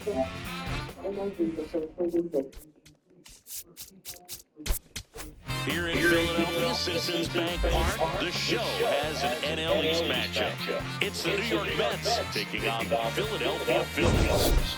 Here in Philadelphia, Citizens Bank Park, the show has an NL East matchup. It's the New York Mets taking on the Philadelphia Phillies.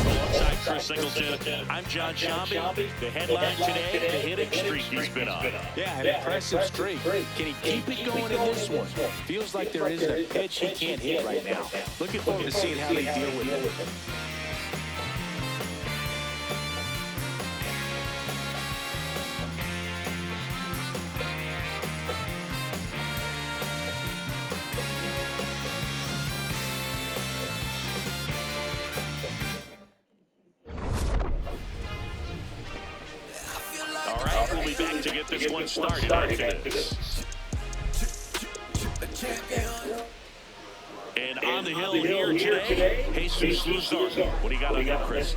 Alongside Chris Singleton, I'm John Shambi. The headline today, the hitting streak he's been on. Yeah, an impressive streak. Can he keep it going in this one? Feels like there isn't a pitch he can't hit right now. Looking forward to seeing how they deal with it. We'll be back to get this one started after this. And on the hill here today, Jesus Luzardo. What do you got on that, Chris?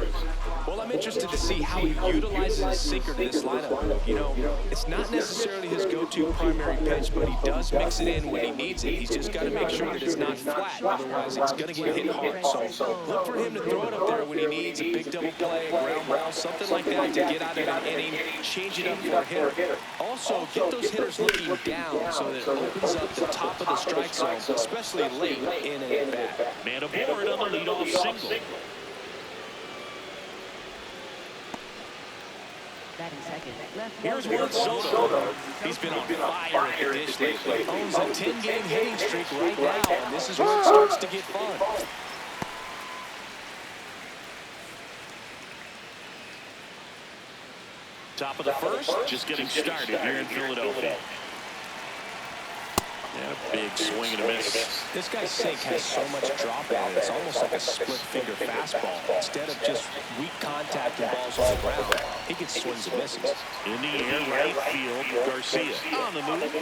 Well, I'm interested to see how he utilizes his sinker to this lineup. You know, it's not necessarily his go-to primary pitch, but he does mix it in when he needs it. He's just got to make sure that it's not flat. Otherwise, it's going to get hit hard. So look for him to throw it up there when he needs a big double play, a ground ball, something like that to get out of an inning, change it up for a hitter. Also, get those hitters looking down so that it opens up the top of the strike zone, especially late in a bat. Man aboard on the leadoff single. Here's Juan Soto. He's been on fire at the dish lately. Owns a 10-game hitting streak right now, and this is where it starts to get fun. Top of the first, just getting started here in Philadelphia. And a big swing and a miss. This guy's sink has so much drop in it. It's almost like a split-finger fastball. Instead of just weak contact and balls on the ground, he gets swings and misses. In the air, right field, Garcia on the move.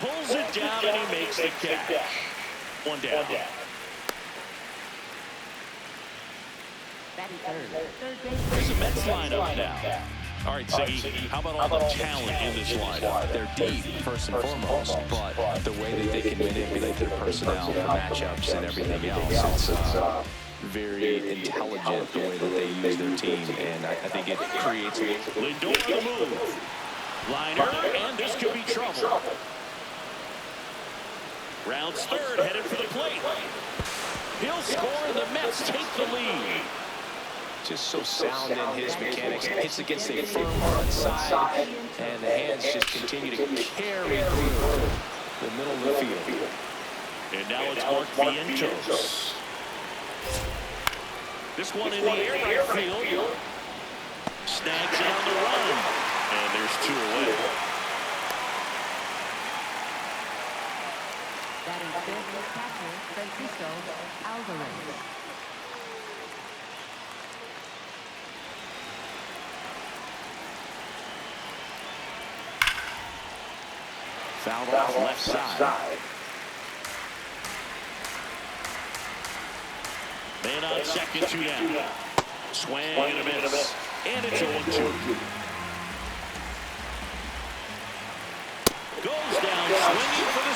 Pulls it down and he makes the catch. One down. There's a Mets lineup now. All right, Siggy, how about all the talent in this lineup? They're deep, first and foremost, but the way that they can manipulate their personnel, the matchups, and everything else, it's very intelligent the way that they use their team, and I think it creates a... Lindor on the move. Liner, and this could be trouble. Rounds third, headed for the plate. He'll score, and the Mets take the lead. Just so sound in his mechanics. Hits against a firm front side, and the hands just continue to carry through the middle of the field. And now it's Mark Vientos. This one in the air, right field. Snags it on the run. And there's two away. That is business catcher, Francisco Alvarez. Fouled off left side. Man on second, two down. Swing and a miss. And it's 0-2. Goes down, swinging for the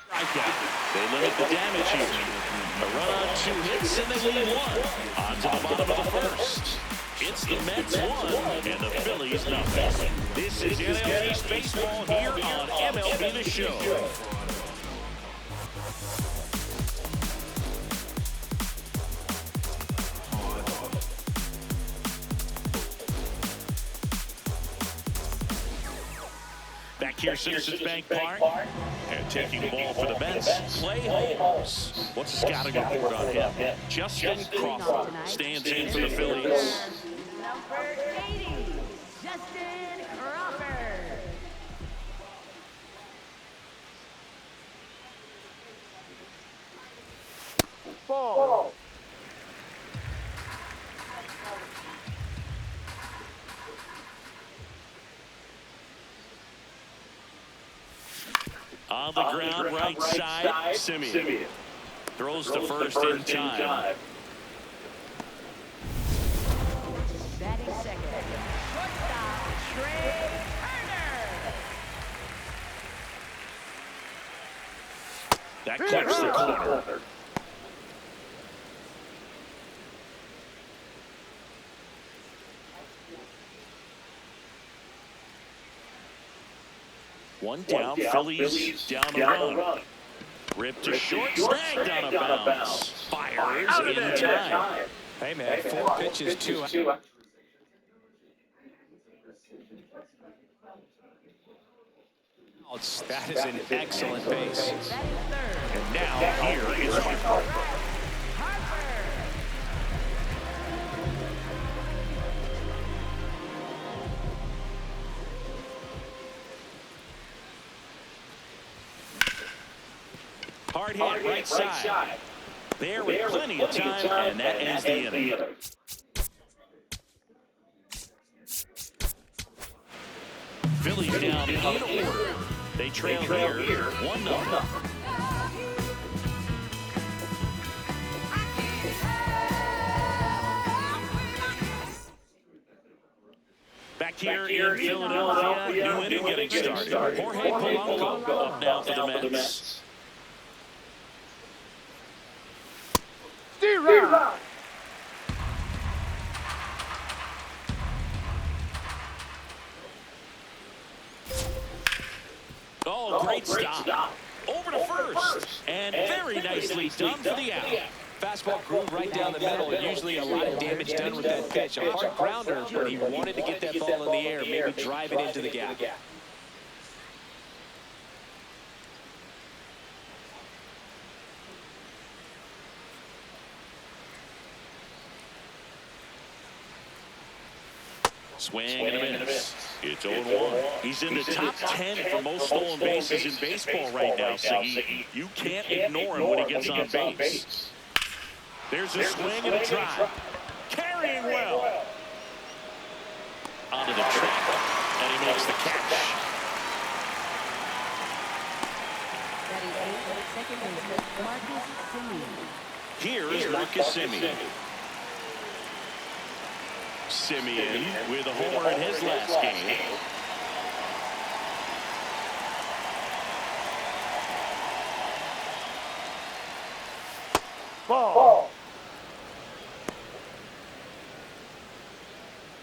strikeout. They limit the damage here. A run on 2 hits, and they lead 1. On to the bottom of the first. It's the Mets 1 and the Phillies nothing. This is NL East baseball here on MLB The Show. Back here, Citizens Bank Park, and taking the ball for the Mets, Clay Holmes. What's the scouting report on him? Justin Crawford stands in for the Phillies. Number 80, Justin Crawford. Ball. On the ground, right side, Simeon. Throws to first in time. That clips the corner. One down, Phillies down a run. Ripped to short, snagged on a bounce. Fires in time. Hey, man, 4 pitches, 2 out. That is an excellent base. And now here is Harper. Hard hit, right side. There with plenty of time, and that ends the inning. Phillies down in order. They trail here 1-0. Back here in Philadelphia, new inning getting started. Jorge Polanco up now for the Mets. D-Rock. Oh, great stop. Over to first. And very nicely done for the out. Fastball groove right down the middle. Usually a lot of damage done with that pitch. A hard grounder, but he wanted to get that ball in the air, maybe drive it into the gap. Swing and a miss. It's 0-1. He's in the top 10 for most stolen bases in baseball right now, Siggy. You can't ignore him when he gets on base. There's a swing and a drive. Carrying well. Onto the track, and he makes the catch. That is second baseman Marcus Semien. Here is Marcus Semien. Semien with a homer in his last game. Ball.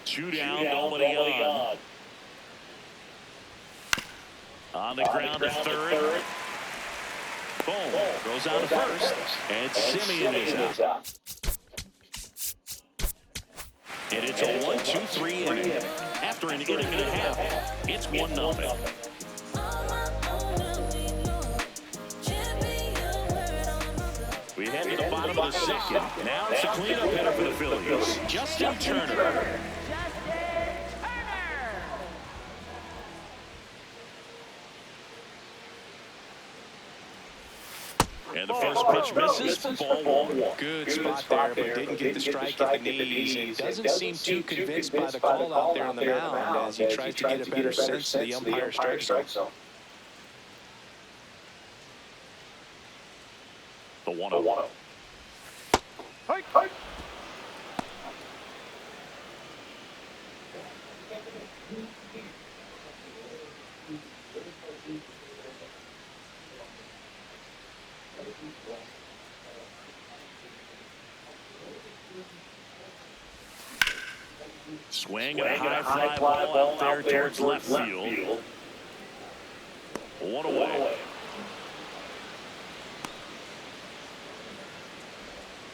2 down, nobody on. On the ground to third. Boom. Goes on to first. And Semien is out. And it's a 1-2-3 inning. After an inning and a half, it's 1-0. We head to the bottom of the second. Now it's a cleanup hitter for the Phillies. Justin Turner. And the first pitch misses for ball 1. Good spot there, but didn't get the strike at the knees, and doesn't seem too convinced by the call out there on the mound as he tries to get a better sense of the umpire strike zone. The 1-0. Hike. Swing and a high fly ball out there towards left field. 1 away.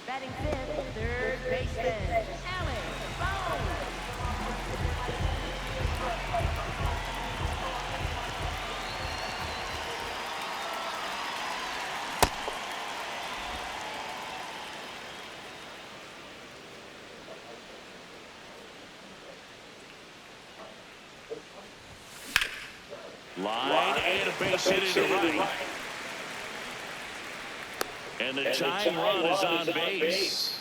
Batting fifth, third baseman Alex Bone. Line and a base hit into right. And the tying run is on base.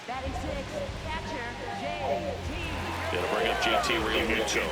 Batting sixth, catcher J.T. Gonna bring up J.T. Realmuto.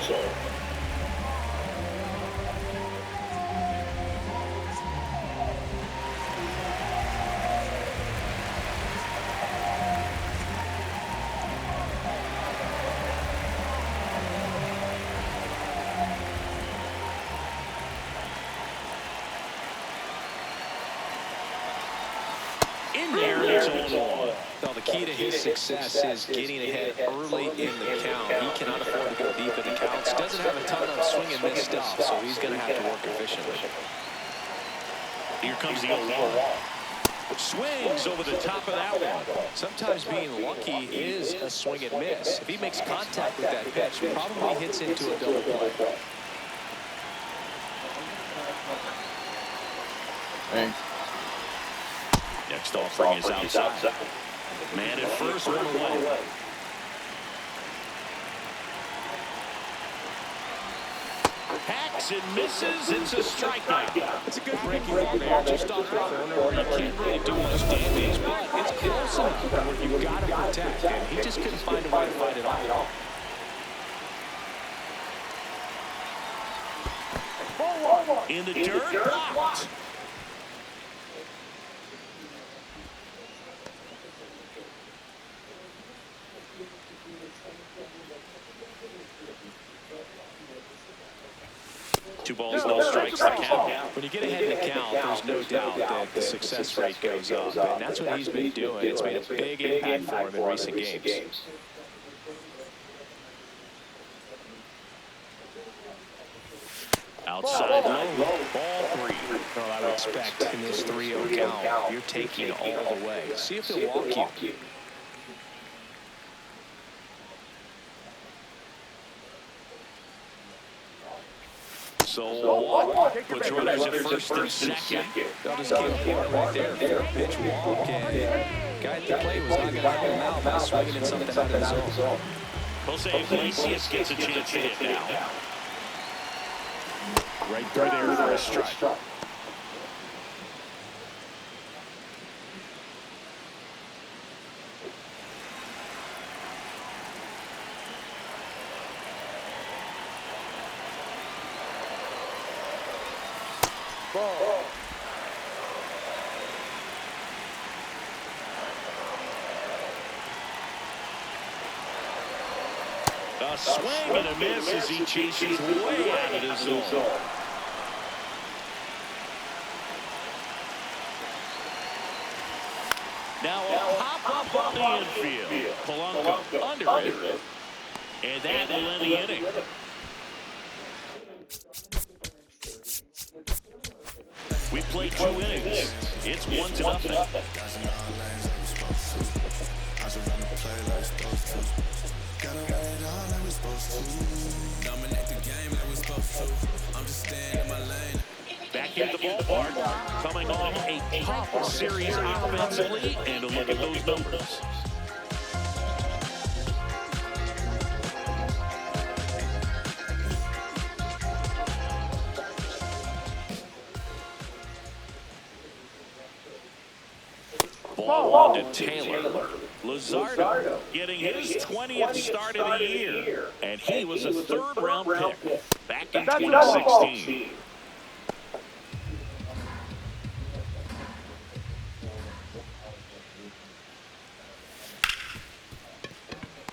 the key to his success is getting ahead early in the count. He cannot afford to go deep in the counts. Doesn't have a ton of swing and miss stuff, so he's going to have to work efficiently. Here comes the 0-1. Swings over the top of that one. Sometimes being lucky is a swing and miss. If he makes contact with that pitch, probably hits into a double play. Thanks. Next offering is outside. Man at first, one away. Hacks and misses. It's a strikeout. It's a good breaking ball there, just off the corner where you can't really do much damage, but it's close enough where you've got to protect, and he just couldn't find a way to fight it off. In the dirt, blocked. Two balls, no strikes to count. When you get ahead in the count, there's no doubt that the success rate goes up, and that's what he's been doing. It's made a big impact for him in recent games. Outside low, ball 3. Well, I would expect in this 3-0 count, you're taking all the way. See if they'll walk you. So walk puts runners at first and second. They'll just keep it right there for a pitch walk, and guy at the plate was not going to help him out by swinging at something out of his zone. Jose Iglesias gets a chance to hit now. Right through there for a strike. A swing and a miss as he chases way out of his zone. Now a pop-up on the infield. Polanco under it. And that will end the inning. We played 2 innings. It's 1-0. Back into the ballpark, coming off a tough series offensively, and a look at those numbers. Ball on to Taylor. Luzardo getting his 20th start of the year, and he was a 3rd-round pick back in 2016.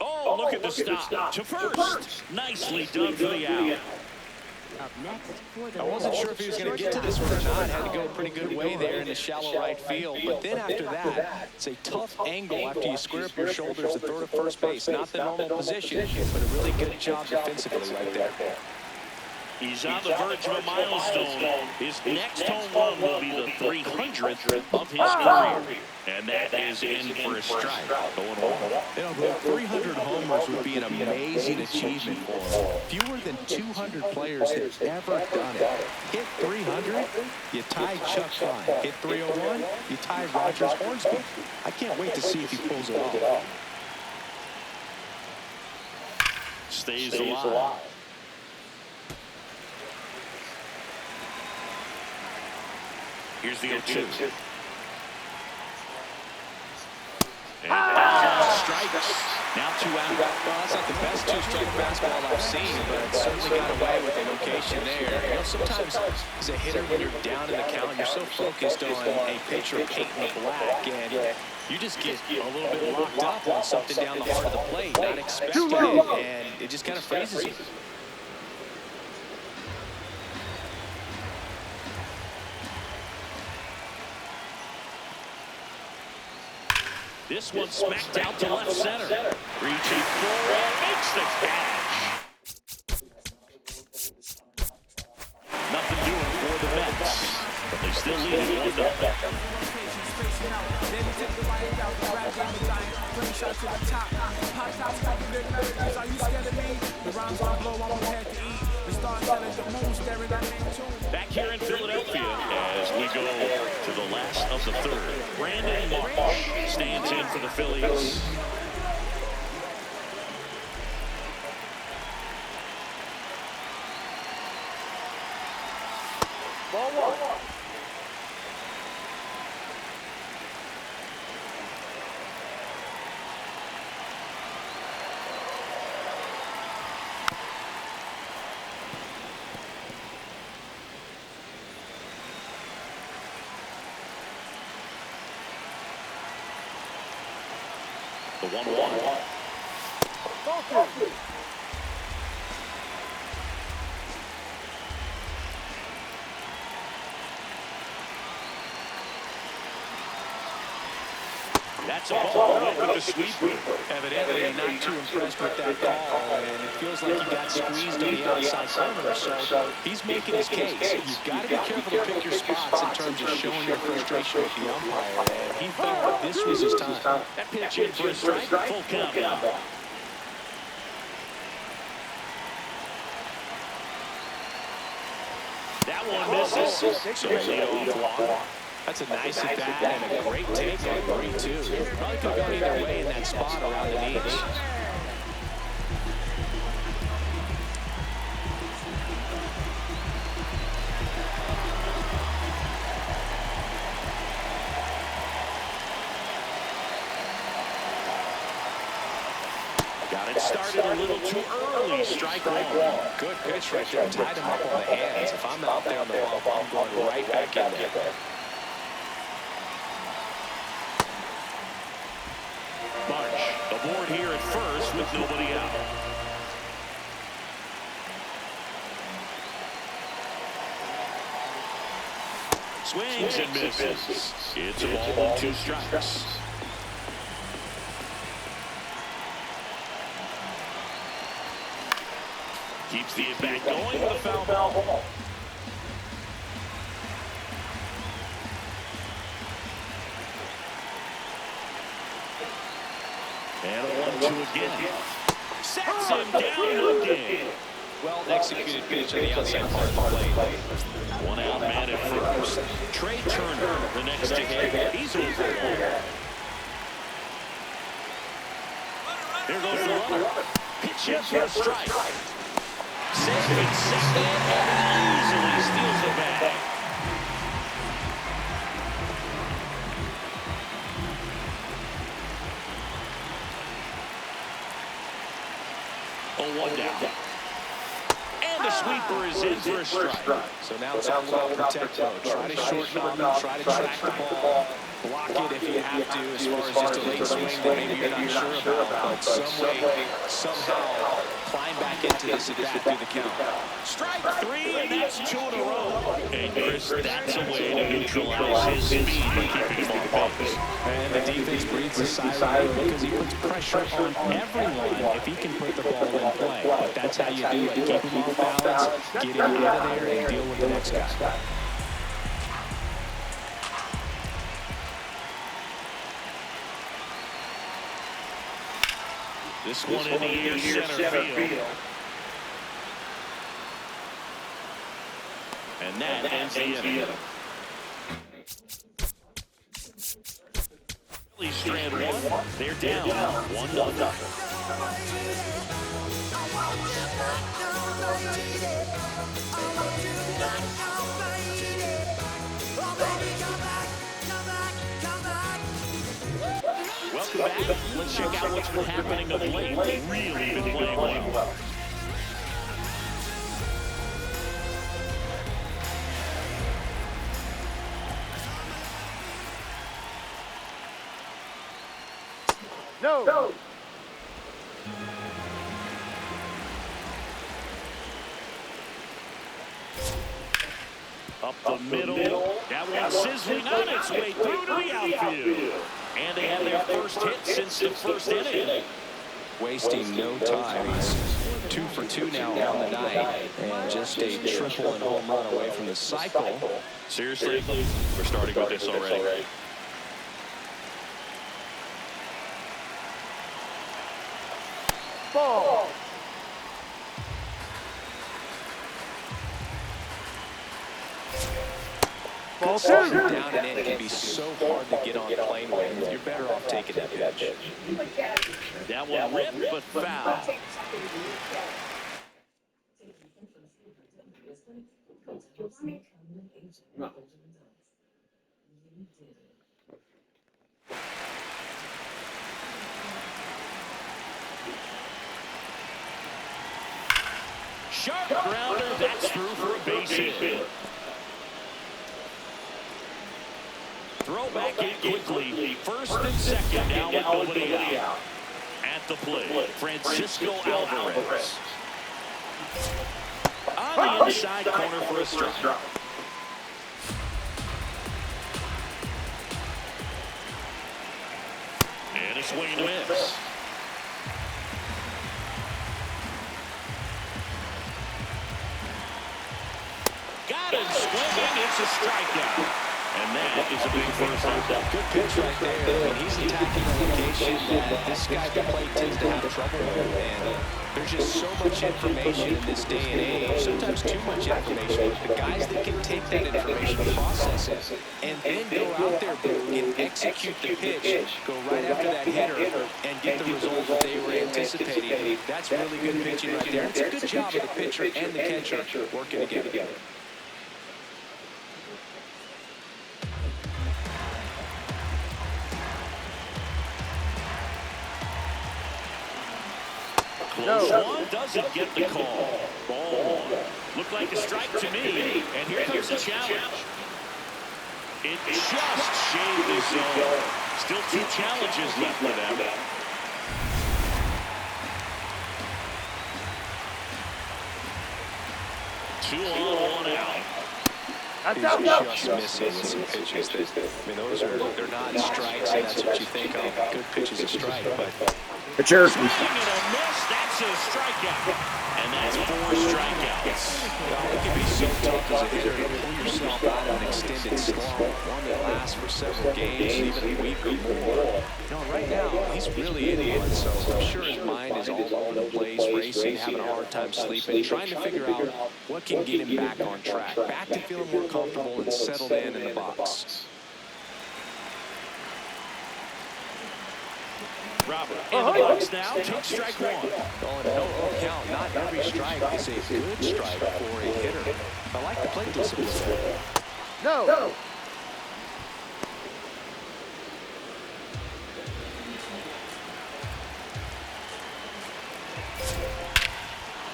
Oh, look at the stop to first. Nicely done for the out. Up next for the I wasn't sure if he was going to get to this one or not. Had to go a pretty good way there in the shallow right field. But then after that, it's a tough angle after you square up your shoulders to throw to first base. Not the normal position, but a really good job defensively right there. He's on the verge of a milestone. His next home run will be the 300th of his career. And that is in for a strike. Going on. You know, 300 homers would be an amazing achievement for him. Fewer than 200 players have ever done it. Hit 300, you tie Chuck Fine. Hit 301, you tie Rogers Hornsby. I can't wait to see if he pulls it off. Stays alive. Here's the 0-2. And strikes. Now 2 out. Well, that's not the best 2-strike fastball I've seen, but it certainly got away with the location there. You know, sometimes as a hitter, when you're down in the count, you're so focused on a pitcher painting the black, and you just get a little bit locked up on something down the heart of the plate, not expecting it, and it just kind of freezes you. This one smacked out to left center. Reaching forward, makes the catch. Nothing doing for the Mets, but they still lead it 1-0. Back here in Philadelphia as we go to the last of the third. Brandon Marsh stands in for the Phillies. Ball one. The 1-1. Focus. That's a ball with the sweeper. Evidently not too impressed with that call, and it feels like he got squeezed on the outside corner, so he's making his case. You've got to be careful to pick your spots in terms of showing your frustration with the umpire, and he felt like this was his time. That pitch in for a strike, full count now. That one misses, so lead off walk. That's a nice at bat and a great take on 3-2. Probably could go either way in that spot around the knees. Got it started a little too early. Strike one. Good pitch right there. Tied him up on the hands. If I'm out there on the bump, I'm going right back in there. March aboard here at first with nobody out. Swings and misses. It's a ball and 2 strikes. Keeps the at-bat going with a foul ball. And a 1-2 again. Sets him down again. Well executed pitch on the outside part of the plate. One out man at first. Trey Turner, the next to hit. He's over one. Here goes the runner. Pitch in for a strike. Safe and second, and easily steals the bag. Oh, 1 down. And the sweeper is in for a strike. So now it's all about protect mode. Try to shorten on them, try to track the ball, block it if you have to, as far as just a late swing that maybe you're not sure about, but some way, somehow, climb back into this at bat through the count. Strike 3, and that's 2 in a row. And Chris, that's a way to neutralize his speed by keeping him on base. And the defense breathes a sigh of relief because he puts pressure on everyone if he can put the ball in play. But that's how you do it. Keep him off balance, get him out of there, and deal with the next guy. This one in the air center field. And that ends the inning. Phillies strand one. They're down 1-0. Welcome back. Let's check out what's been happening of late. They've really been playing well. No. Up the middle. That one sizzling on its way through to the outfield. And they have their first hit since the first inning. Wasting no time. He's 2 for 2 now on the night. And just a triple and home run away from the cycle. Seriously, we're starting with this already. Ball. Ball two. Down and in can be so hard to get on plane with. You're better off taking that pitch. That one ripped, but foul. Sharp grounder, that's through for a base hit. Throw back in quickly. First and second now with nobody out. At the plate, Francisco Alvarez. On the inside corner for a strike. And a swing and a miss. Got him swinging. It's a strikeout. And that is a big first out. Good pitch right there. I mean, he's attacking a location that this guy at the plate tends to have trouble with. And there's just so much information in this day and age. Sometimes too much information. But the guys that can take that information, process it, and then go out there and execute the pitch, go right after that hitter, and get the result that they were anticipating. That's really good pitching right there. It's a good job of the pitcher and the catcher working together. Close one, doesn't get the call. Ball one. Looked like a strike to me. And here comes the challenge. It just shaved his zone. Still 2 challenges left for them. 2 on, 1 out. He's just missing with some pitches. I mean, they're not strikes, and that's what you think of. Good pitch is a strike, but swing and a miss. That's a strikeout. And that's 4 strikeouts. well, it can be so tough as a hitter to pull yourself out of an extended slump, one that lasts for several games, even a week or more. Right now, he's really in one, so I'm sure his mind is all over the place, racing, having a hard time sleeping, trying to figure out what can get him back on track, back to feeling more comfortable and settled in the box. Robert in the box now. Take strike 1. Oh, no count. Not every strike is a good strike for a hitter. I like the plate discipline. No.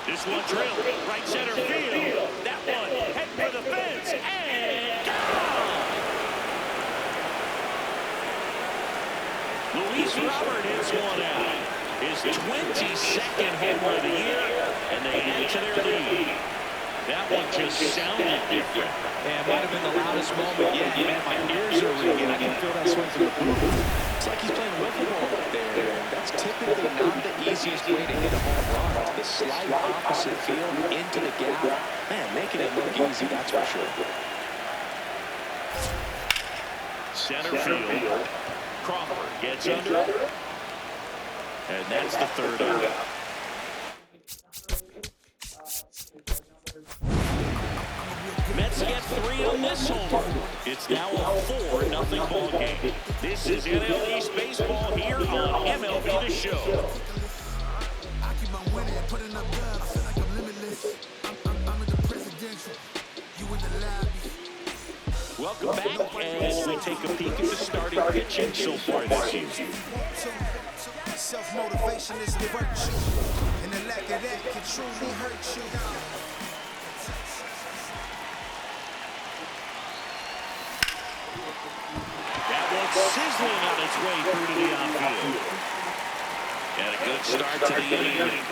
This one drilled right center field. That one heading for the fence and gone. Luis Robert hits one out. His 22nd home run of the year, and they add to their lead. That one just sounded different. Yeah, it might have been the loudest moment yet. Man, my ears are ringing. I can feel that swing from the booth. It's like he's playing wiffle ball up there. That's typically not the easiest way to hit a home run. The slight opposite field into the gap. Man, making it look easy, that's for sure. Center field. Crawford gets under. And that's the 3rd out. Mets get 3 on this homer. It's now a 4-0 ball game. This is NL East Baseball here on MLB The Show. I keep on winning and putting up dubs. I feel like I'm limitless. I'm in the presidential. You in the lobby. Welcome back as we take a peek at the starting pitching so far this season. Self-motivation is a virtue, and the lack of that can truly hurt you. That one sizzling on its way through to the outfield. And a good start to the inning.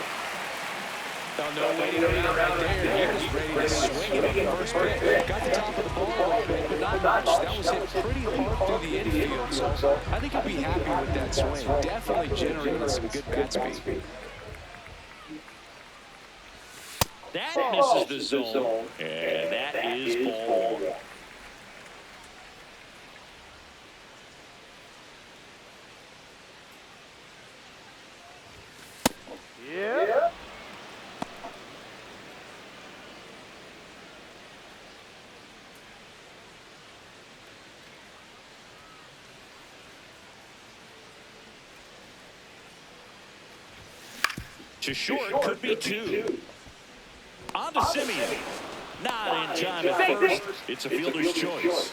Oh, no waiting around right there. He was ready to swing it on the first pitch. Got the top of the ball a little bit, but not much. That was hit pretty hard through the infield, so I think he'll be happy with that swing. Definitely generated some good bat speed. That misses the zone, and that is ball one. Yeah. To short, could be two. On to Simeon. Not in time at first. It's a fielder's choice.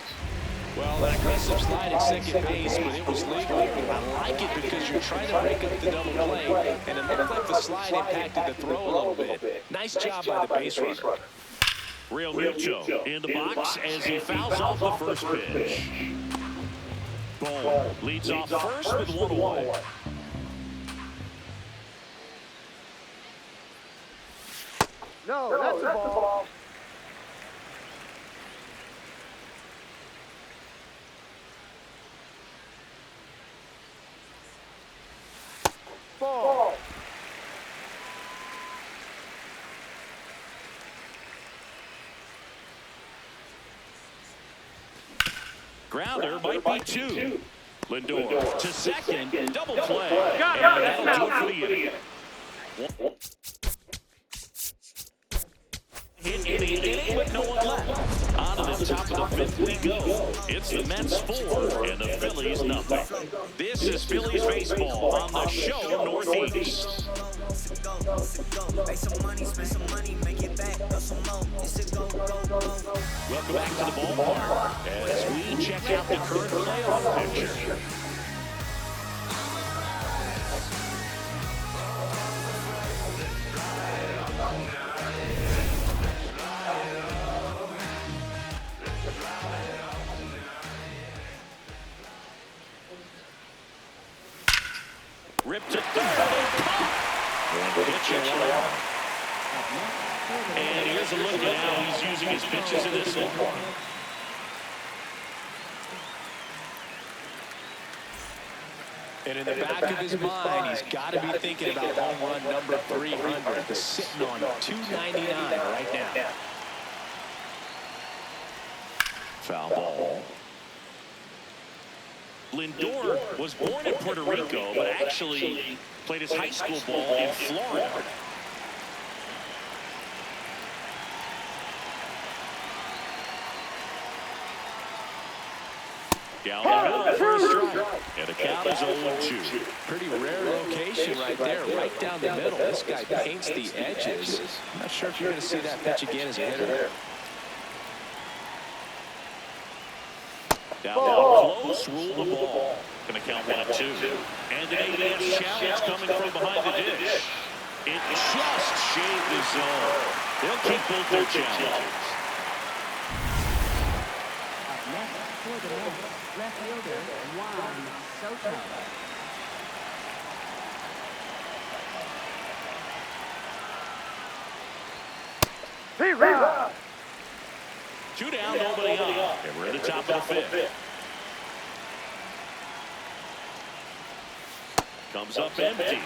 Well, an aggressive slide at second base, but it was legal. I like it because you're trying to break up the double play, and it looked like the slide impacted the throw a little bit. Nice job by the base runner. Real Muto in the box as he fouls off the first pitch. Boom. Leads off first with one away. No, that's a ball. Ball. Grounder might be two. Lindor to second. Double play. Got it. And that'll do it for the inning. Hit in the inning, but no one left. On to the top of the fifth we go. It's the Mets 4 and the Phillies nothing. This is Phillies baseball on the show Northeast. Welcome back to the ballpark as we check out the current playoff picture. Ripped to third and pitching well. And here's a look at how he's using his pitches in this one. And in the back of his mind, he's got to be thinking about home run number 300. He's sitting on 299 right now. Foul ball. Lindor was born in Puerto Rico, but actually played his high school ball in Florida. Down the middle for a strike. And the count is 0-2. Pretty rare location right there, right down the middle. This guy paints the edges. I'm not sure if you're going to see that pitch again as a hitter. Down close, rule the ball. Going to count 1-2. And an ABS challenge coming from behind the dish. It just shaved the zone. They'll keep both their challenges. Up next for the Mets, left fielder Juan Soto. Hurrah! Two down, nobody on. And we're at the top of the fifth. Comes up empty.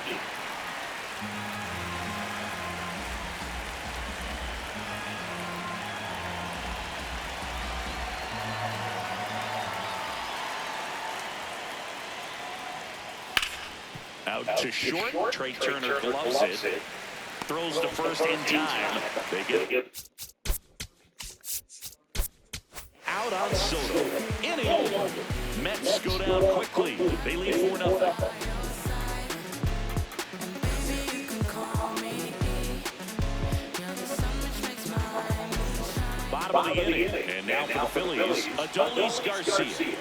Out to short. Trey Turner gloves it. Throws to first in time. They get it. Out on Soto. Inning over. Mets go down quickly. They lead 4-0. Bottom of the inning. And now for the Phillies, Adolis Garcia.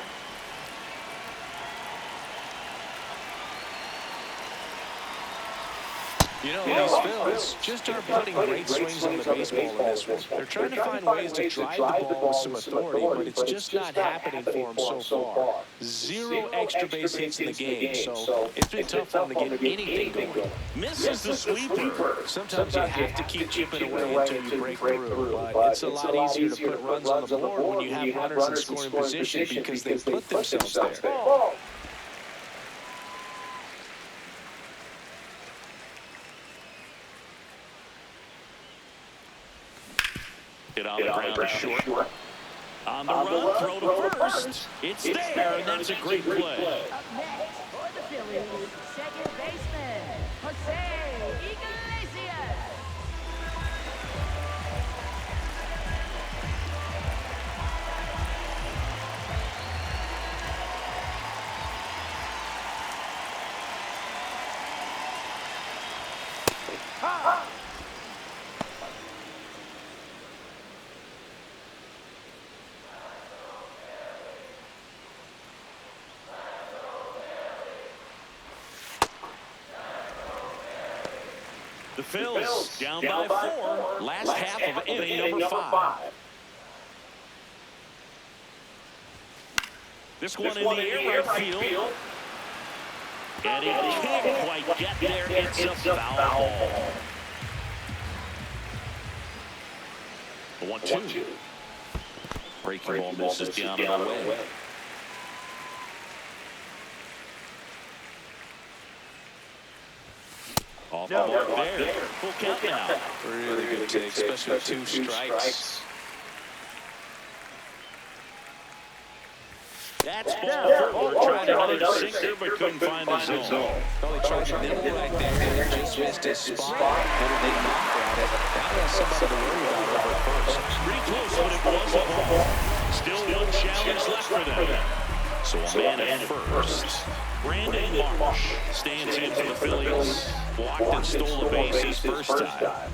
You know, these Phils just aren't putting great swings on the baseball in this one. They're trying to find ways to drive the ball with some authority, but it's just not happening for them so far. 0 extra base hits in the game, so it's been tough for them to get anything going. Misses the sweeper. Sometimes you have to keep chipping away until you break through, but it's a lot easier to put runs on the board when you have runners in scoring position because they put themselves there. Hit on the ground to short. On the run, throw to first. It's there, and that's a great play. Up next for the Phillies, second baseman, Jose Iglesias. The Phils down by 4. Last half of inning number 5. This one in the air right field. And he can't quite get there. It's a foul ball. 1-2. Breaking ball misses down and away. Off the mark there. Full count now. Really good take, especially with 2 strikes. That's ball forward. Tried another sinker, but couldn't find the zone. Well, he tried to nibble right there and just missed his spot. Little big knock at it. Now he has somebody to worry about over at first. Pretty close, but it was a ball. Still one challenge left for them. So a man at first. Brandon Marsh stands in for the Phillies. Walked and stole a base his first time.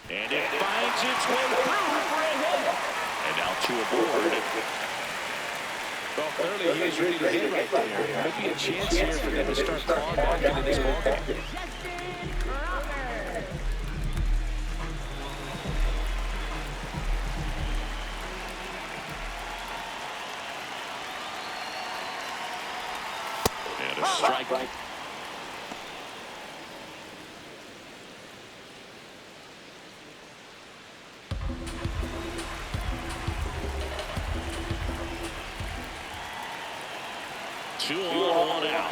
And it finds its way through for a hit. And now 2 aboard. Well, clearly he was ready to hit right there. Could be a chance here for them to start clawing back into this ballgame. And a strike. Two on, 1 out.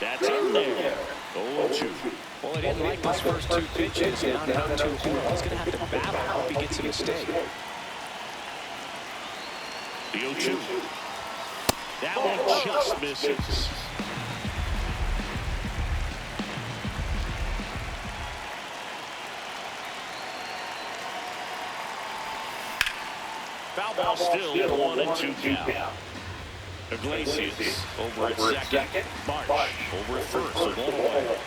That's in there. 0-2. Well, he didn't like those first 2 pitches. Now down 2-4. He's going to have to battle. I hope he gets a mistake. The 0-2. That one just misses. Foul ball still 1-2 count. Iglesias over at second. Marsh over at first. So 1 away.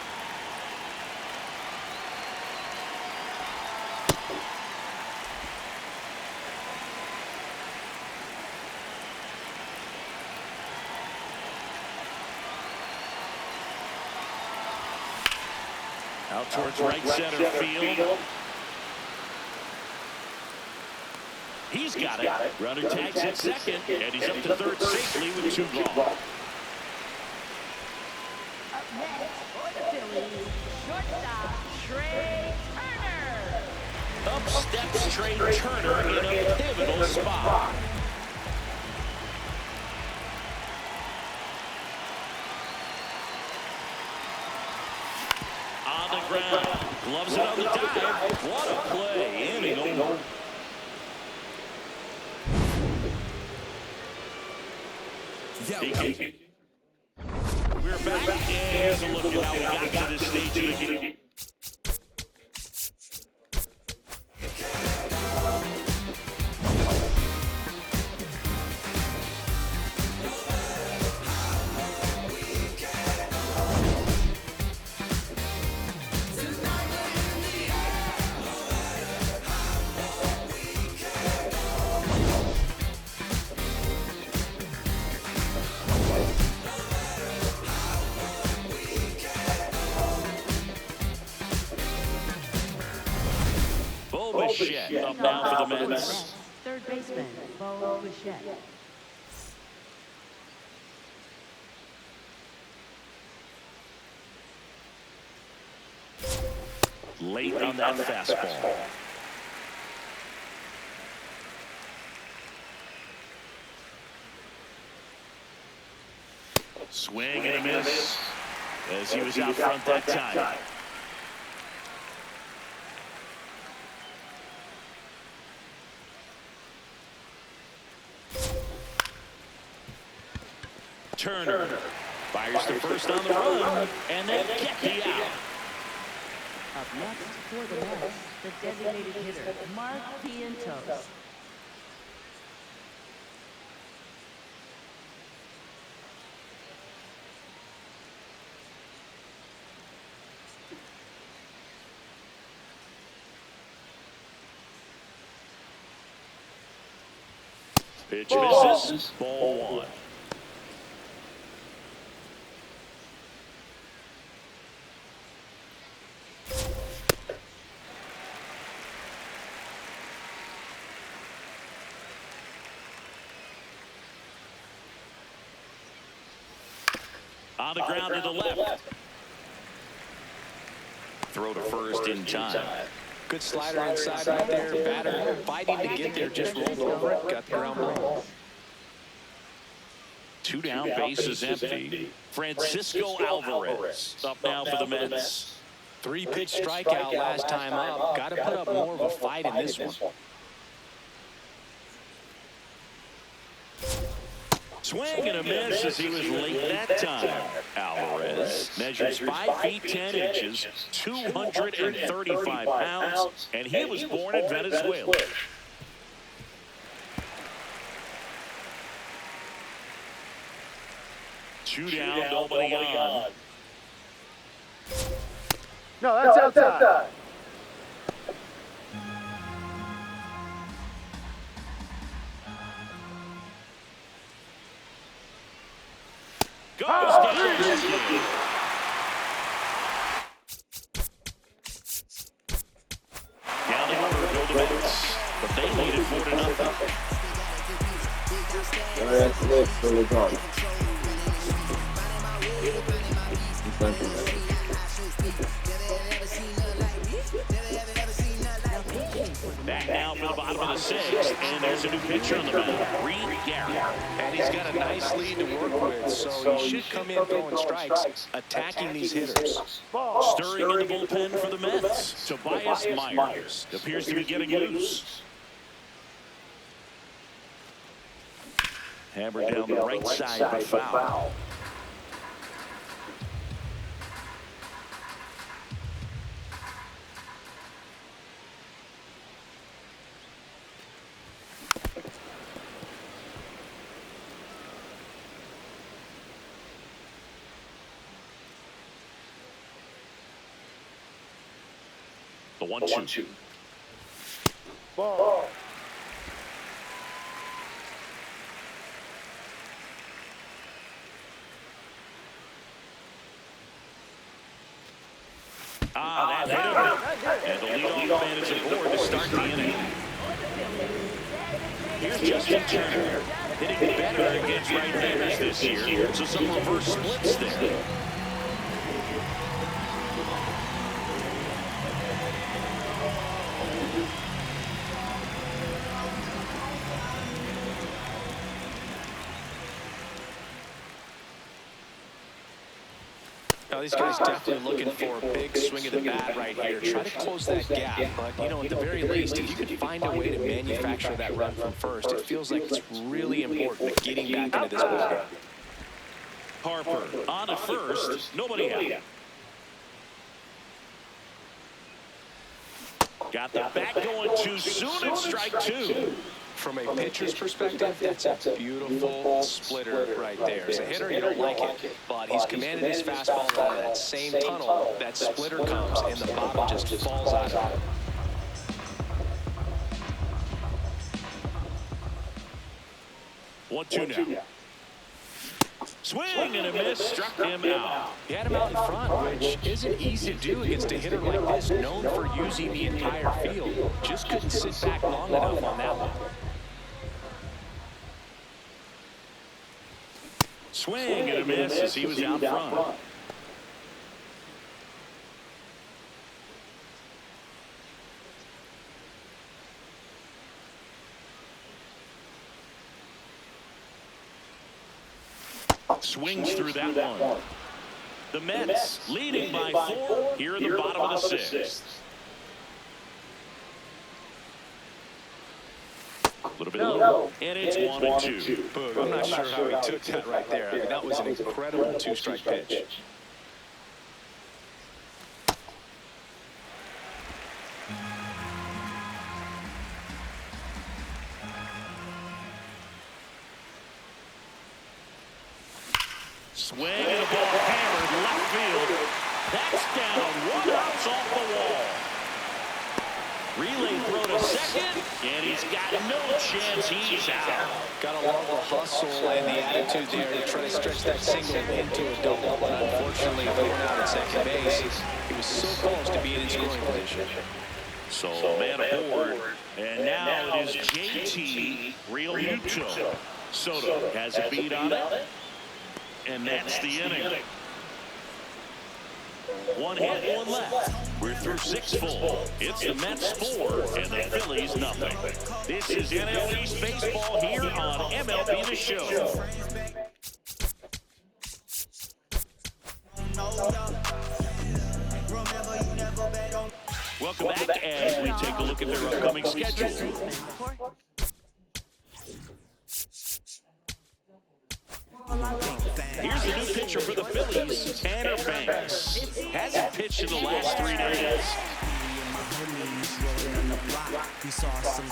Out towards right center field. He's got it. Runner tags at second, and he's up to third safely with 2 gone. Up next for the Phillies, shortstop, Trey Turner. Up steps Trey Turner in a pivotal spot. On the ground, gloves it on the dive. What a play, inning over. We're back, and here's a look at how we got to this stage of the game. Bichette up now for the Mets. Third baseman, Bo Bichette. Late on that fastball. Swing and a miss as he was out front that time. Turner fires the first on the run and then get the out. Up next for the Mets, the designated hitter, Mark Vientos. Pitch misses. Ball one. On the ground to the left. Throw to first in time. Good slider inside right there. Batter fighting to get there. Just rolled over it. Got the ground ball. Two down, bases empty. Francisco Alvarez up now for the Mets. 3-pitch strikeout last time up. Got to put up more of a fight in this one. Swing and a miss as he was late that time. Alvarez measures 5 feet 10 inches, 235 pounds, and he was born in Venezuela. Two down, nobody on. No, that's outside. Goes down. Down the order go the Mets, but they lead it 4-0. That's it for the goal. Back now for the bottom of the sixth, and there's a new pitcher on the mound, Reed Garrett. And he's got a nice lead to work with, so he should come in throwing strikes, attacking these hitters. Stirring in the bullpen for the Mets, Tobias Myers appears to be getting loose. Hammered down the right side, but foul. The 1-2. Ball. That hit him. And the leadoff man is aboard to start the inning. Here's Justin Turner, hitting better against right-handers this year, so some reverse splits there. Now, these guys definitely looking for a big swing of the bat right here. Try to close that gap, but, you know, at the very least, if you can find a way to manufacture that run from first, it feels like it's really important to getting back into this ball. Harper on at first, nobody out. Got the bat going too soon at strike two. From a pitcher's perspective, that's a beautiful splitter right there. As a hitter, you don't like it, but he's commanded his fastball out of that same tunnel. That splitter comes, and the bottom just falls out of it. Swing and a miss, struck him out. He had him out in front, which isn't easy to do against a hitter like this, known for using the entire field. Just couldn't sit back long enough on that one. Swing and a miss as he was out front. Swings through that one. The Mets leading by 4 here in the bottom of the 6th. A little bit low, and it's 1-2. Boog, I'm not sure how he took that right there. I mean, that was an incredible two-strike pitch. Swing and a ball hammered left field. That's down. 1 bounce off the wall. Relay throw to second, and he's got no chance. He's out. Got to love the hustle and the attitude there to try to stretch that single into a double. But unfortunately, going out at second base, he was so close to being in scoring position. So man aboard, and now it is JT Realmuto. Soto has a beat on it, and that's the inning. 1 hit, 1 left. We're through 6 full. It's the Mets 4 and the Phillies nothing. This is NL East Baseball here on MLB The Show. Welcome back as we take a look at their upcoming schedule. Here's the new pitcher for the Phillies, Tanner Banks. Hasn't pitched in the last 3 days. We saw some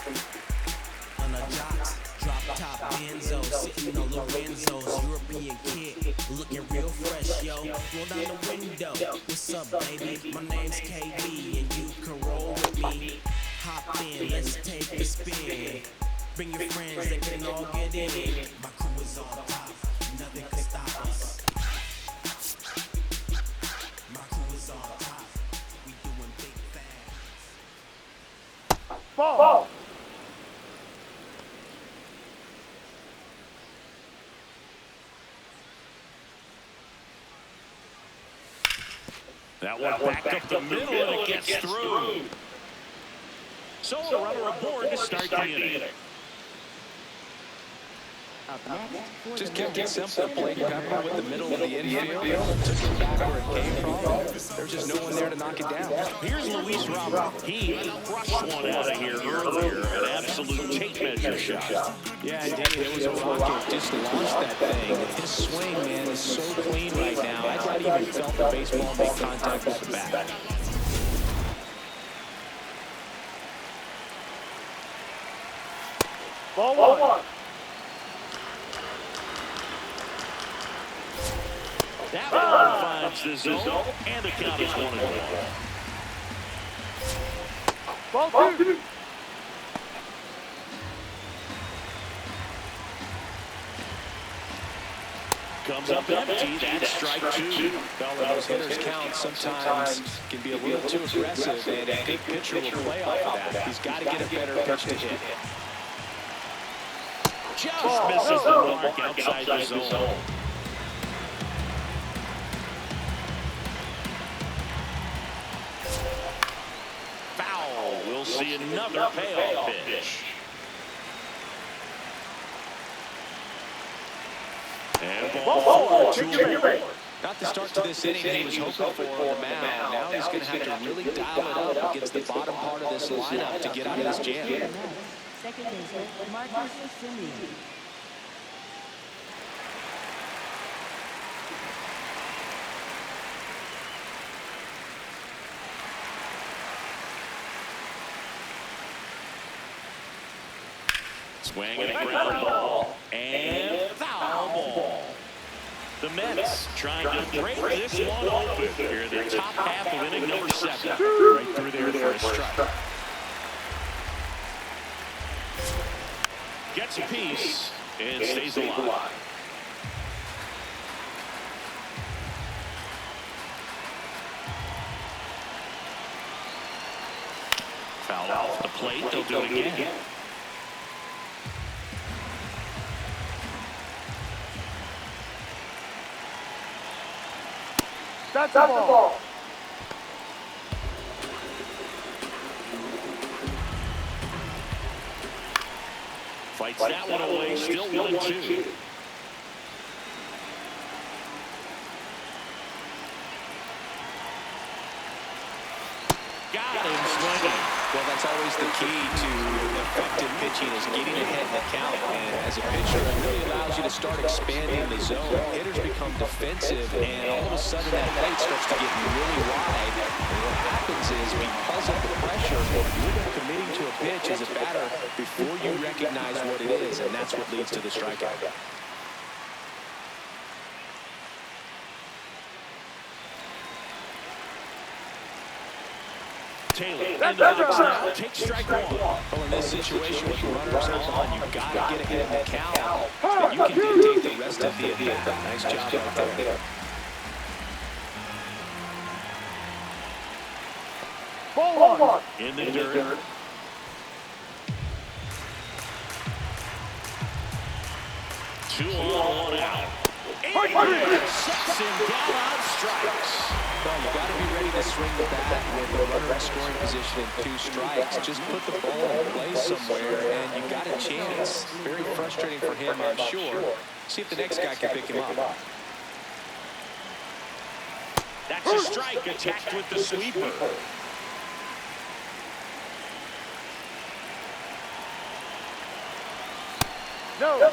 on a jocks, drop top Benzo, sitting on Lorenzo's, European kid, looking real fresh, yo. Roll down the window, what's up, baby? My name's KB, and you can roll with me. Hop in, let's take a spin. Bring your friends, they can all get in. My crew is on top, nothing can stop us. My crew is on top, we doing big things. Ball. That one back up the middle, and it gets through. So a runner aboard to start the inning. Just kept it simple, played pepper with the middle of the infield, took it back where it came from. There's just no one there to knock it down. Here's Luis Robert. He crushed one out of here earlier, an absolute tape measure shot. Yeah, indeed, it was a rocket. Just launched that thing. His swing, man, is so clean right now. I've not even felt the baseball make contact with the bat. Ball 1. That one finds the zone, and the count is 1-1. Ball 2. Comes up empty. That's strike 2. Well, when those hitters count, sometimes can be a little too aggressive, and a good pitcher will play off of that. He's got to get a better pitch to hit. Just misses the mark outside the zone. Foul. We'll see another payoff pitch. And ball 4, 2-2. Not the start to this inning he was hoping for on the mound. Now he's going to have to really dial it up against the bottom part of this lineup to get out of this jam. Second baseman, Marcus Simeon. Swing and a ground ball. And foul ball. The Mets trying to break this one open here in the top half of inning number 7. Right through there for a strike. Gets a piece and stays alive. Foul off the plate. They'll do it again. That's the ball. Fights that one away. Still 1-2. Got him swinging. Well, that's always the key to effective pitching is getting ahead in the count. And as a pitcher, it really allows you to start expanding the zone. Hitters become defensive, and all of a sudden that plate starts to get really wide. And what happens is, because of the pressure, you're committing to a pitch as a batter before you recognize what it is, and that's what leads to the strikeout. Taylor in the box now. Take strike one. Well, in this situation with the runners on, you've got to get ahead in the count so that you can dictate the rest of the inning. Nice job right there. Ball one. In the dirt. Two on, one out. And sets him down on strikes. Well, you got to be ready to swing the bat with a runner in scoring position and 2 strikes. Just put the ball in play somewhere, and you got a chance. Very frustrating for him, I'm sure. See if the next guy can pick him up. That's a strike, attacked with the sweeper. No.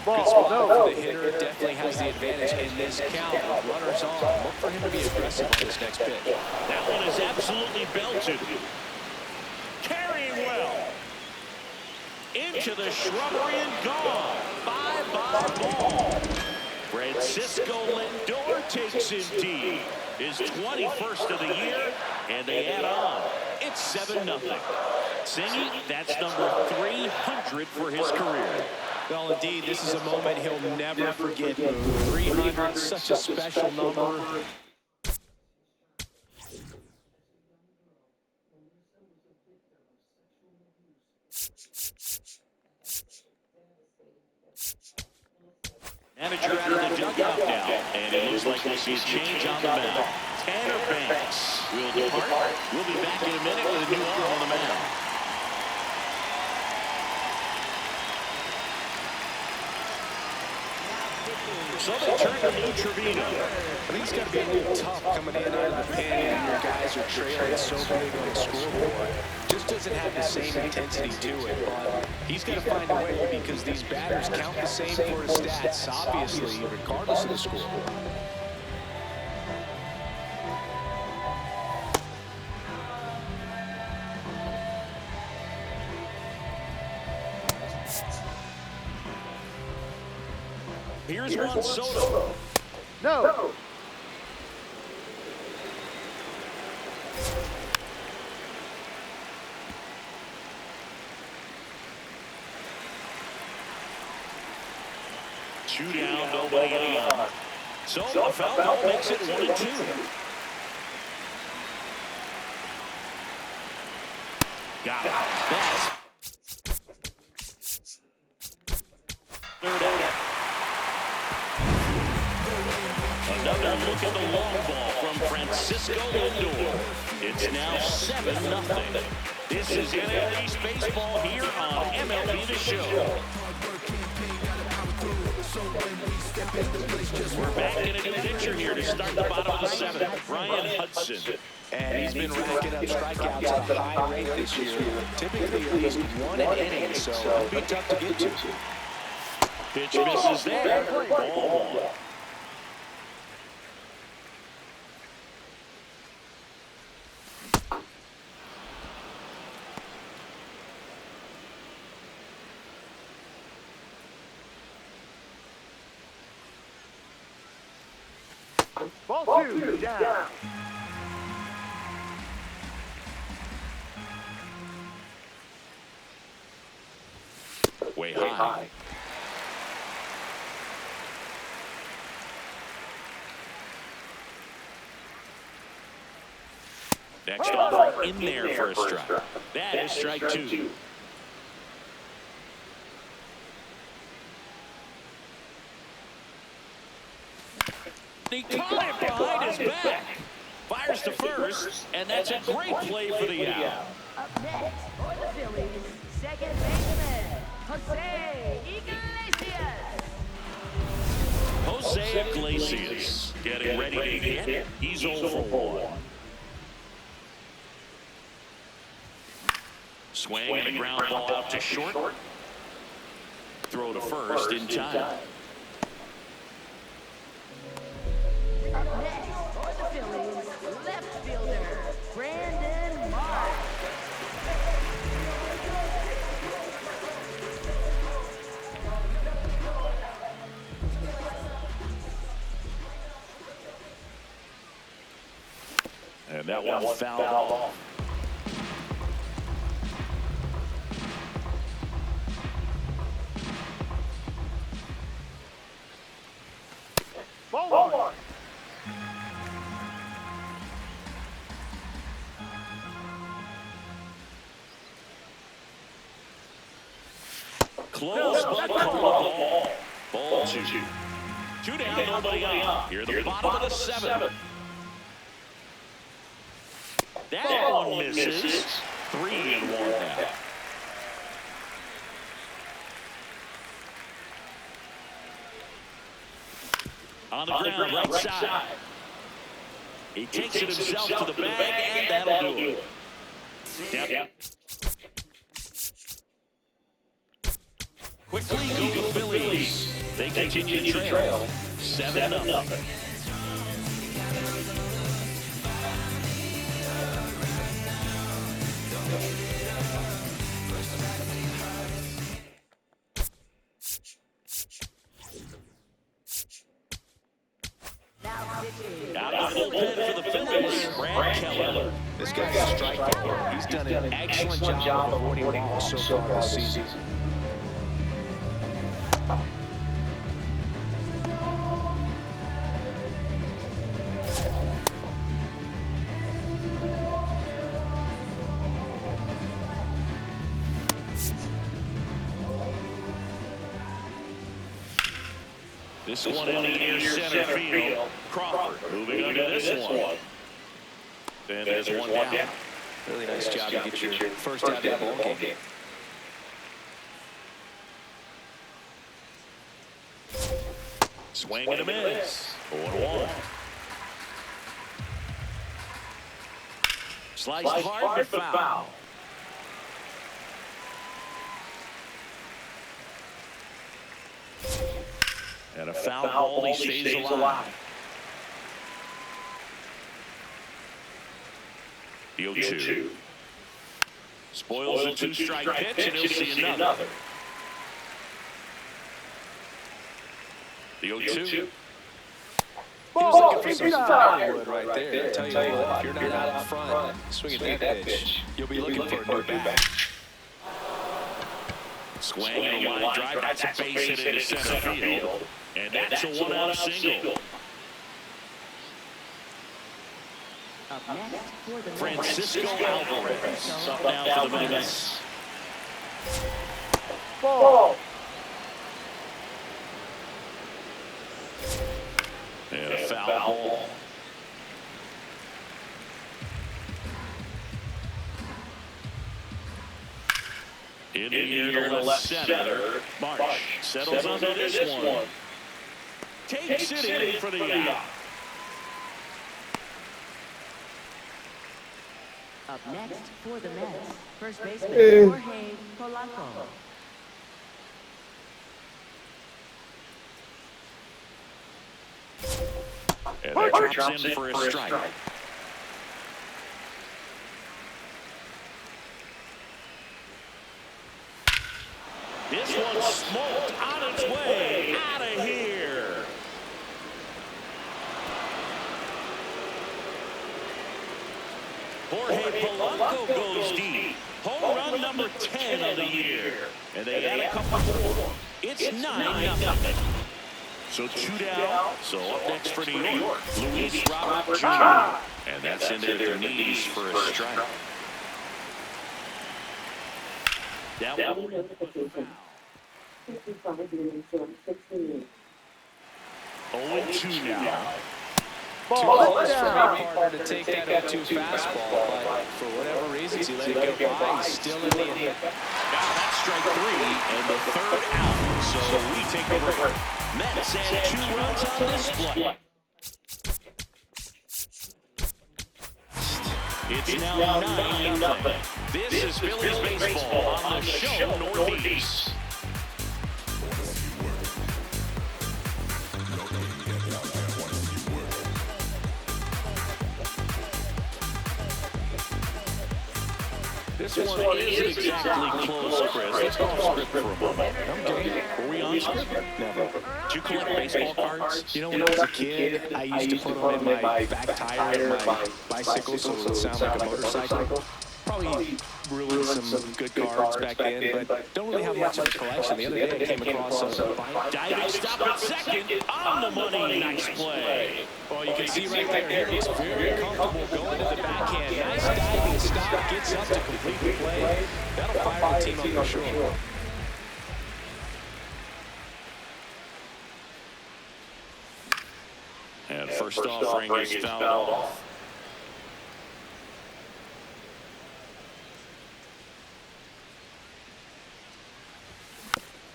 Good spot for the hitter. Definitely has the advantage in this count. Runners on. Look for him to be aggressive on this next pitch. That one is absolutely belted. Carrying well. Into the shrubbery and gone. Bye-bye ball. Francisco Lindor takes him deep. His 21st of the year, and they add on. It's 7-0. Singy, that's number 300 for his career. Well, indeed, this is a moment he'll never forget. 300, such a special number. Manager out of the dugout now, and it looks like we'll see a change on the mound. Tanner Banks will depart. We'll be back in a minute with a new arm on the mound. So they turn to Lou Trevino. I think it's got to be a little tough coming in out of the pen and your guys are trailing so big on the scoreboard. Just doesn't have the same intensity to it, but he's got to find a way because these batters count the same for his stats, obviously, regardless of the score. Here's Juan Soto. No. Two down, nobody on. So a foul ball makes it 1-2. Got it. That's third out. Another look at the long ball from Francisco Lindor. It's now 7-0. This is NL East Baseball here on MLB The Show. We're back in a new pitcher here to start the bottom of the 7th, Ryan Hudson. And he's been racking up strikeouts at a high rate this year. Typically at least one an inning, so it'll be tough to get to. Pitch misses there. Ball one. Ball two, down. Way high. Next offer in there for a strike. That is strike two. He caught it behind his back. Fires to first, and that's a great play for the out. Up next for the Phillies, second baseman, Jose Iglesias. Jose Iglesias getting ready to hit. He's 0 for 1. Swing and a ground ball out to short. Throw to first in time. Up next for the Phillies, left fielder, Brandon Mark. And that one fouled off. Ball one. Close, but called ball. Ball two. Two down, nobody out. Here at the bottom of the seventh. That one misses. 3-1 now. On the ground, right side. He takes it himself to the bag, and that'll do it. Yep. Quickly go the Phillies. They continue to trail 7-0. Out of the bullpen for the Phillies, Brad Keller. This guy's a strikeout. He's done an excellent job of avoiding balls so far this season. This one in the near center field. Crawford moving under this one. And there's one down. Really nice job to get your first out of the ball game. Swing and a miss. 0-1. Sliced hard but foul. And a foul ball, he stays alive. The 0-2. Spoils the two-strike pitch, and he'll see another. The 0-2. He was looking for some firewood right there. I tell you what, if you're not out in front swinging that pitch, you'll be looking for a new bat. Swing and a line drive. That's a base hit into center field. And that's a one-out single. Up next for the Francisco Alvarez up now for the Mets. Ball. And a foul ball. In the air to left center. Marsh settles onto this one. Takes it in for the out. Up next for the Mets, first baseman Jorge Polanco. And that drops in for a strike. This one's smoked on its way out of here. Jorge Polanco goes deep. Home run number 10 of the year. And they add a couple more. It's 9-0. So 2 down. So up next for New York, Luis Robert Jr. And that's in there at their knees for a strike. That one. 0-2 now. Too close for me, partner, to take that 0-2 fastball, but for whatever reasons, he let it go by. He's still in the inning. Now that's strike 3 and the 3rd out. So we take a break. Mets add 2 runs on this play. It's now 9-0. This is Phillies baseball on the show Northeast. This one isn't exactly close, Chris. Let's go off script for a moment. Okay. Were we on script? Never. Did you collect baseball cards? You know, when I was a kid, I used to put them in my back tire of my bicycle so it would sound like a motorcycle. Probably ruined some good cards back then, but don't really have much of a collection. The other day I came across a Diving stop at second. On the money. Nice play. well, you can see right there, he's very comfortable going to the backhand. Nice diving stop, gets up to complete the play. That'll fire the team up for sure. And first offering is fouled off.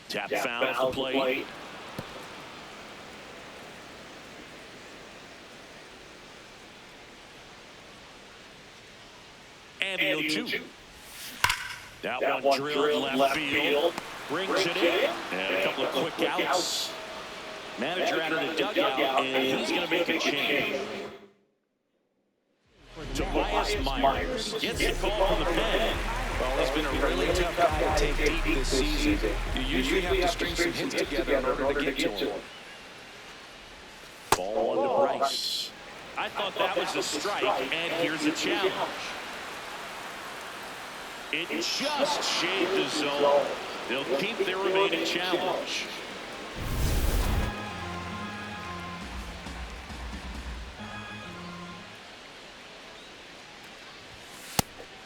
Tap foul at the plate. And the 0-2. That one drilled left field. Brings it in. And a couple of quick outs. Manager out of the dugout, and he's going to make a change. Tobias Myers gets the call from the pen. Well, he's been a really tough guy to take deep this season. You usually have to string some hits together in order to get to him. Ball on to Bryce. I thought that was a strike, and here's a challenge. It just shaved the zone. They'll keep their remaining challenge.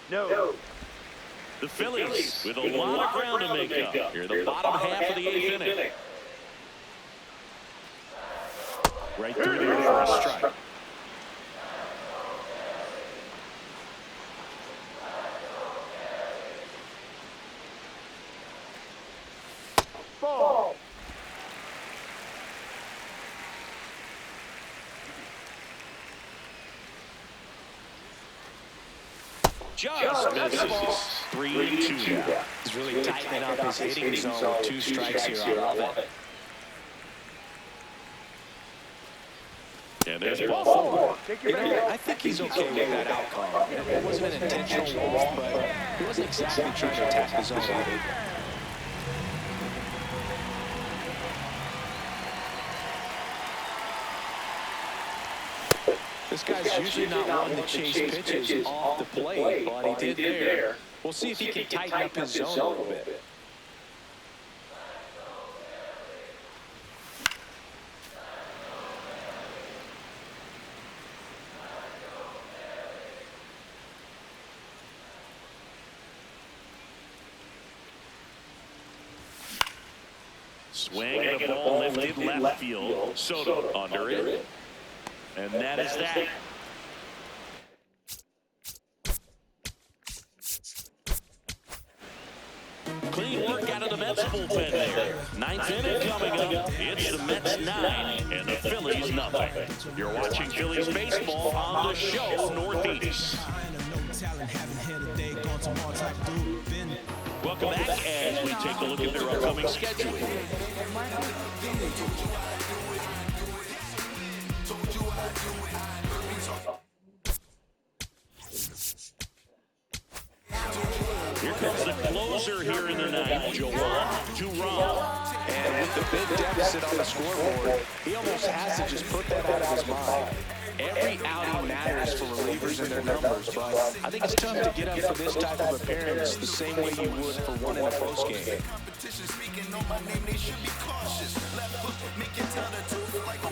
No. The Phillies with a lot of ground to make up here, the bottom half of the 8th inning. Right through there for a strike. Ball. Just misses. 3-2 now. He's really tightening up his hitting zone with 2 strikes here. I love it. And there's ball 4. Take You your know, I think he's okay with that outcome. It wasn't an intentional walk, but he wasn't exactly trying to attack the zone either. This guy's usually not one to chase pitches off the plate, but he did there. We'll see if he can tighten up his zone a little bit. Swing and the ball lifted left field. Soto under it. And that is that. Clean work out of the Mets bullpen there. 9th inning coming up. It's the Mets 9 and the Phillies nothing. You're watching Phillies baseball on the show Northeast. Welcome back as we take a look at their upcoming schedule. Here comes the closer here in the ninth, Joel Duran. And with the big deficit on the scoreboard, he almost has to just put that out of his mind. Every outing matters for relievers and their numbers, but I think it's tough to get up for this type of appearance the same way you would for one in a postgame. Competition speaking on my name, they should be cautious. Left hook, make you tell the truth like a